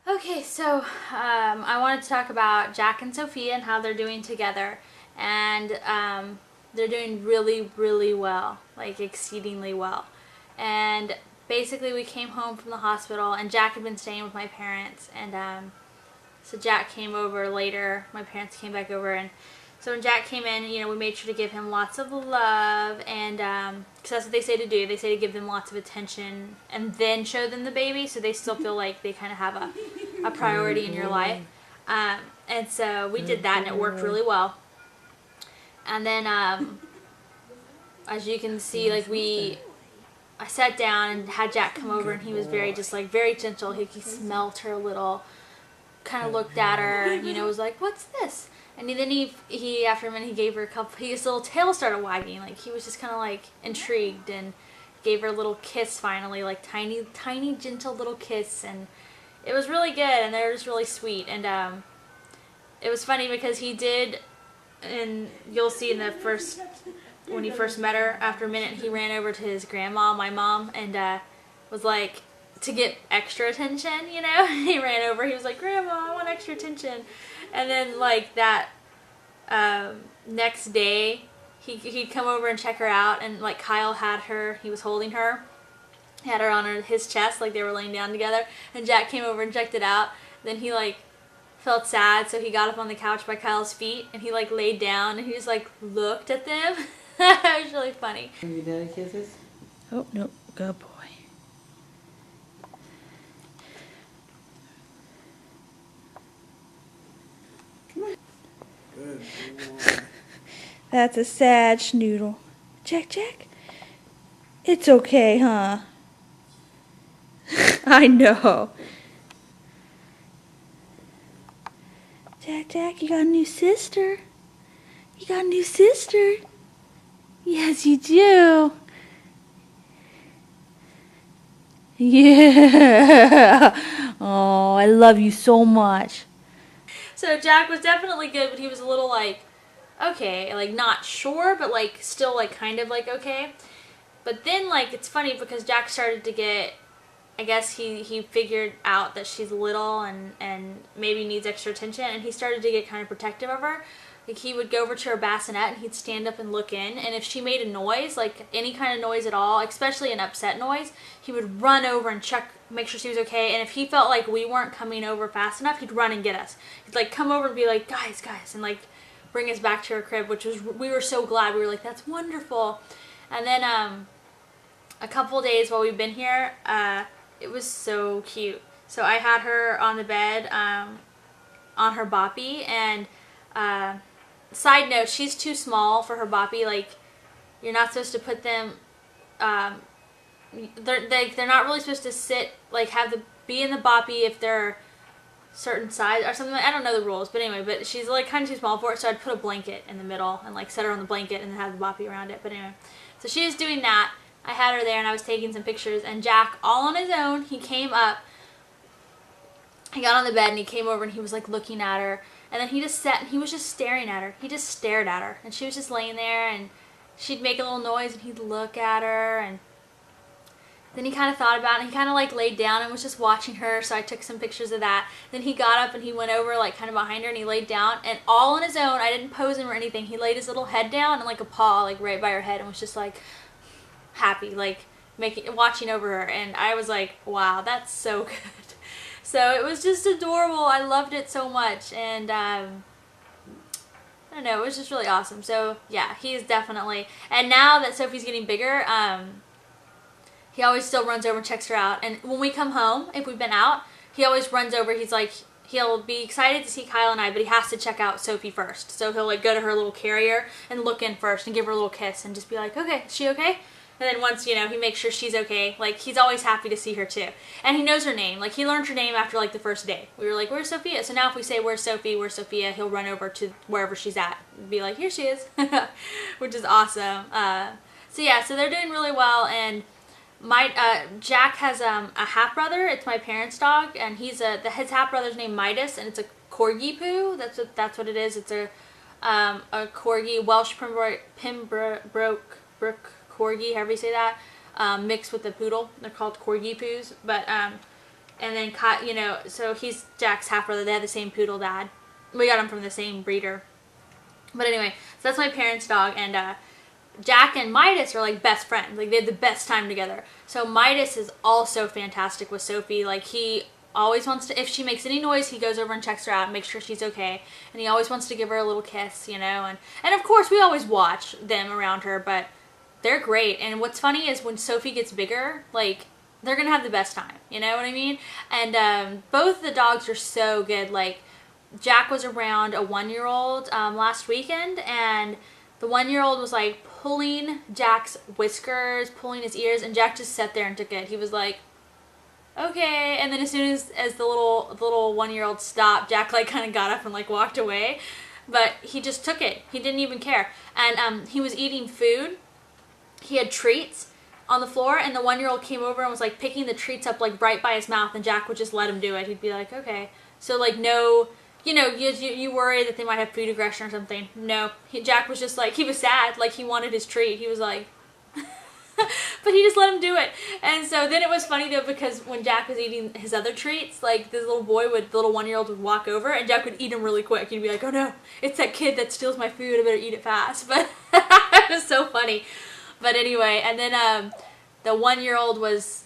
Okay, so I wanted to talk about Jack and Sophia and how they're doing together. And they're doing really, really well, like exceedingly well. And basically, we came home from the hospital, and Jack had been staying with my parents. And so Jack came over later. My parents came back over, and so when Jack came in, we made sure to give him lots of love, and because that's what they say to do. They say to give them lots of attention and then show them the baby, so they still feel like they kind of have a priority in your life. And so we did that, and it worked really well. And then, as you can see, I sat down and had Jack come over, and he was very gentle. He smelled her a little, kind of looked at her, was like, "What's this?" And then he after a minute, he gave her a couple. His little tail started wagging, like he was just kind of like intrigued, and gave her a little kiss finally, like tiny, gentle little kiss, and it was really good, and they were just really sweet. And it was funny because he did, and you'll see in the first, when he first met her, after a minute, he ran over to his grandma, my mom, and was like, to get extra attention, he ran over, he was like, "Grandma, I want extra attention." And then like that next day, he'd come over and check her out, and like Kyle had her, he was holding her, he had her on his chest, like they were laying down together, and Jack came over and checked it out. Then he like felt sad, so he got up on the couch by Kyle's feet, and he like laid down, and he just like looked at them. It was really funny. Give your daddy kisses? Oh, no. Good boy. Good boy. That's a sad schnoodle. Jack? It's okay, huh? I know. Jack, you got a new sister. You got a new sister. Yes, you do. Yeah. Oh, I love you so much. So Jack was definitely good, but he was a little like, okay, like not sure, but like still like kind of like okay. But then like it's funny because Jack started to get, I guess he figured out that she's little and maybe needs extra attention, and he started to get kind of protective of her. Like he would go over to her bassinet and he'd stand up and look in, and if she made a noise, like any kind of noise at all, especially an upset noise, he would run over and check, make sure she was okay. And if he felt like we weren't coming over fast enough, he'd run and get us. He'd like come over and be like, guys, and like bring us back to her crib, which was, we were so glad. We were like, that's wonderful. And then a couple days while we've been here, it was so cute. So I had her on the bed on her boppy, and side note, she's too small for her boppy. Like, you're not supposed to put them, they're not really supposed to sit, like be in the boppy if they're certain size or something. I don't know the rules, but anyway, but she's like kind of too small for it, so I'd put a blanket in the middle and like set her on the blanket and then have the boppy around it. But anyway, so she was doing that. I had her there, and I was taking some pictures, and Jack, all on his own, he came up, he got on the bed, and he came over, and he was like looking at her, and then he just sat, and he was just staring at her. He just stared at her, and she was just laying there, and she'd make a little noise, and he'd look at her, and then he kind of thought about it, and he kind of like laid down and was just watching her, so I took some pictures of that. Then he got up, and he went over like kind of behind her, and he laid down, and all on his own, I didn't pose him or anything, he laid his little head down and like a paw like right by her head, and was just like happy, like watching over her. And I was like, wow, that's so good. So it was just adorable. I loved it so much, and I don't know, it was just really awesome. So yeah, he's definitely, and now that Sophie's getting bigger, he always still runs over and checks her out. And when we come home, if we've been out, he always runs over. He's like, he'll be excited to see Kyle and I, but he has to check out Sophie first. So he'll like go to her little carrier and look in first and give her a little kiss and just be like, okay, is she okay? And then once, he makes sure she's okay, like, he's always happy to see her, too. And he knows her name. Like, he learned her name after, like, the first day. We were like, where's Sophia? So now if we say, where's Sophie, where's Sophia, he'll run over to wherever she's at and be like, here she is. Which is awesome. So, yeah, so they're doing really well. And Jack has a half-brother. It's my parents' dog. And his half-brother's named Midas, and it's a Corgi poo. That's what it is. It's a Corgi, Welsh Pembroke Corgi, however you say that, mixed with the poodle. They're called Corgi poos. But And then, you know, so he's Jack's half brother. They have the same poodle dad. We got him from the same breeder. But anyway, so that's my parents' dog, and Jack and Midas are like best friends. Like they have the best time together. So Midas is also fantastic with Sophie. Like he always wants to, if she makes any noise, he goes over and checks her out and makes sure she's okay. And he always wants to give her a little kiss, you know. And of course we always watch them around her, but they're great. And what's funny is when Sophie gets bigger, like they're gonna have the best time. You know what I mean? And both the dogs are so good. Like Jack was around a 1-year-old last weekend, and the 1-year-old was like pulling Jack's whiskers, pulling his ears, and Jack just sat there and took it. He was like, okay. And then as soon as the little 1-year-old stopped, Jack like kind of got up and like walked away, but he just took it. He didn't even care. And he was eating food. He had treats on the floor, and the 1-year-old came over and was like picking the treats up like right by his mouth, and Jack would just let him do it. He'd be like, okay. So like no, you know, you worry that they might have food aggression or something. No, Jack was just like, he was sad, like he wanted his treat. He was like, but he just let him do it. And so then it was funny though, because when Jack was eating his other treats, like this little boy would, the little 1-year-old would walk over and Jack would eat him really quick. He'd be like, oh no, it's that kid that steals my food, I better eat it fast. But it was so funny. But anyway, and then the 1-year-old was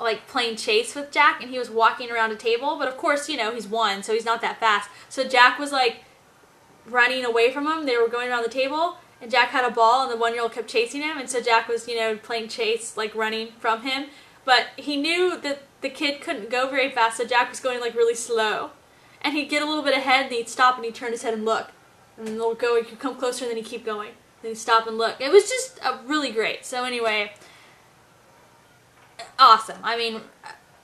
like playing chase with Jack, and he was walking around a table, but of course, you know, he's 1, so he's not that fast. So Jack was like running away from him. They were going around the table, and Jack had a ball, and the 1-year-old kept chasing him, and so Jack was, you know, playing chase, like running from him. But he knew that the kid couldn't go very fast, so Jack was going like really slow. And he'd get a little bit ahead, and he'd stop, and he'd turn his head and look. And then they'll go, he'd come closer, and then he'd keep going. Then he'd stop and look. It was just really great. So anyway, awesome. I mean,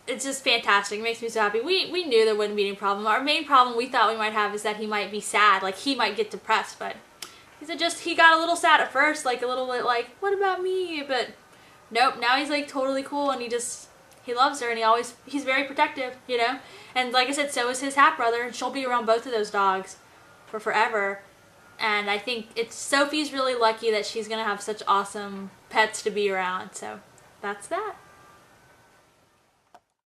it's just fantastic. It makes me so happy. We knew there wouldn't be any problem. Our main problem we thought we might have is that he might be sad. Like, he might get depressed, but he got a little sad at first, like a little bit like, what about me? But nope, now he's like totally cool, and he loves her, and he's very protective, you know? And like I said, so is his half brother, and she'll be around both of those dogs for forever. And I think Sophie's really lucky that she's gonna have such awesome pets to be around. So that's that.